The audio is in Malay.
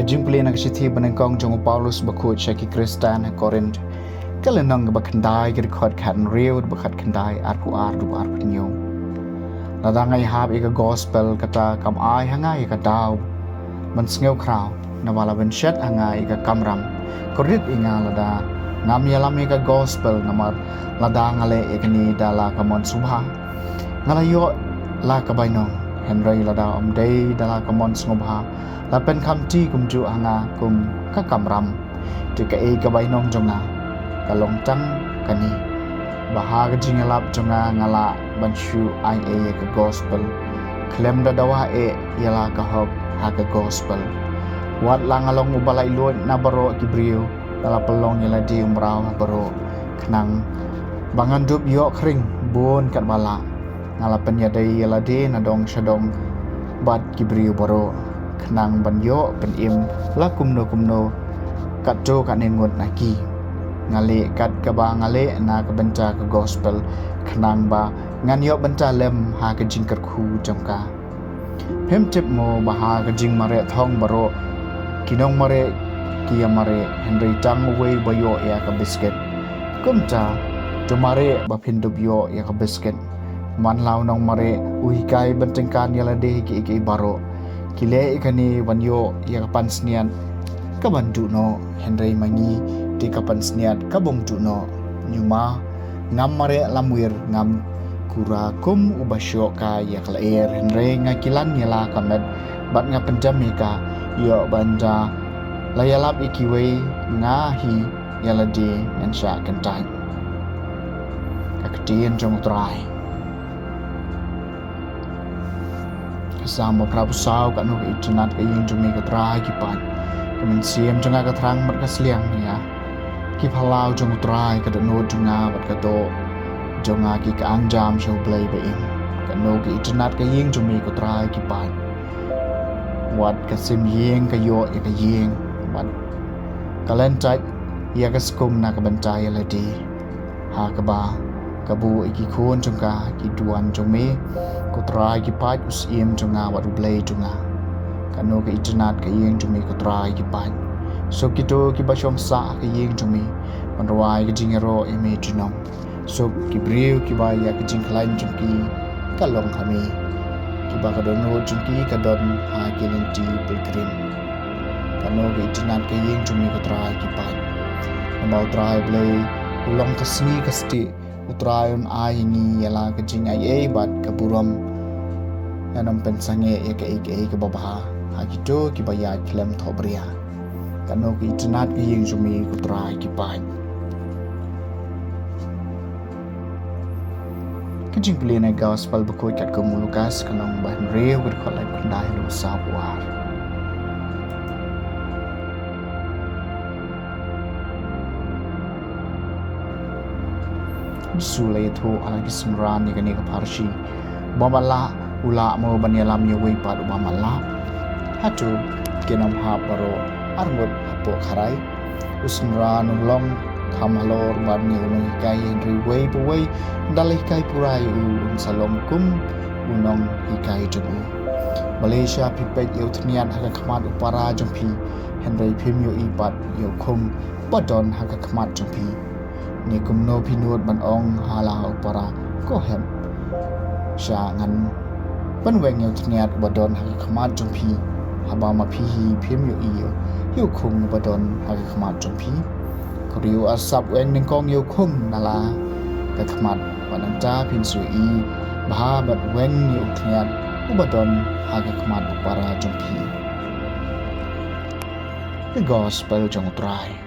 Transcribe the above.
Jingpule nak sithi benengkong jong Paulus bakut syaki Kristan Korint kalenang bakandai record kan real bakat kandai Arphew du Arphew ladangai hab ika gospel kata kam ai hangai ka daw man sngew kraw nawala ben shet hangai ka kamram korit inga lada ngam yalam ika gospel namar ladang ale ikni dala kamon subha ngalayo la kabainong Henry lada day dala kamon ngobha la pen kam ti kum ju hanga kum ka kamram tika e kabainong jonga kalong tang kani bahaga jingalap jonga ngala banshu ai e ka gospel klem da dawa e yala ka hop ha ka gospel wat lang along ubalai luon na baro kibriu dala pelong yala di umrau baro kenang bangan dup yo kring bon kat bala ngala penyadai yala de na dong shadong bat kibriu baro kenang banyo penim la kumno kat jo kat nengut naki ngale kat kaba ngale na ka benca ka gospel kenang ba ngan yo benca lem ha ka jingker khu jamka phem tip mo ba ha ka jing mare thong baro kinong mare kia mare Henry tang we bayo ya ka biscuit kumta to mare ba phindup yo ya ka biscuit man law nong mare ui kai bentengkan yala de ki baro kile ikani wanyo ya kapan snian kabandu no Henry mangi di kapan sniat kabong du no nyuma ngam mare lamwir ngam kura kum ubasyo ka ya klair Henry ngakilan yala kamet bat nga penjamika yo banda layalap ikiwe ngahi yala di ngensya kentai kakatien jong trai sama prabu sau kat nuk internet ke yang jumi ke trai ki pan kemen siam jonga ke terang mat ke seliang ya ki phalau jong trai ke no jonga bat ke do jonga ki ka anjam show play be in ke no ke internet ke yang jumi ke trai ki pan wat ke sim yeng ke yo ya ke yeng wat kalen chat ya ke skum na ke bencai la di ha ke ba kabu iki khon jonga ki duan jome ko trai ki pat usim jonga wat play jonga kano ke internet ke yeng jome ko trai ki pat so kito ki ba shom sa ke yeng jome manwai ke jingero ime jinom so ki breu ki ba ya ke jing klain jongki kalong kami ki ba ka dono jongki ka don ha ki lenti pilgrim kano ke internet ke yeng jome ko trai ki pat mau trai play ulong ke Sngi ke sti utrayon ai ni yala ke jing ai bat ke buram yanam pensange ya ke ke babaha ha kito ki baya klem thobria kano ki internet ki yeng jumi ku trai ki pai ke jing plene gospel bakoi kat ko mulukas kanong ban reu ber kholai pandai lu sabuar sulai thu alagi semran ni kani ka parshi bomala ula mo banyalam ye wei pad bomala hatu kenam ha paro arngot apo kharai usmran long khamhalor ban ni no kai ri wei po wei dalai kai purai un salom kum unong hikai jumu Malaysia pipet yo thnian ha khmat upara jompi Henry phim yo ipat yo khum badon ha khmat jompi ni kumno pinut ban ong hala upara ko hem sha ngan ban weng yo thniat badon ha khmat jompi haba ma phi hi phim yo yo khung badon ha khmat jompi kriu asap weng ning kong yo khum nala ka khmat banan ta phin su I bha bat weng yo thniat ubadon ha khmat upara jompi the gospel jong trai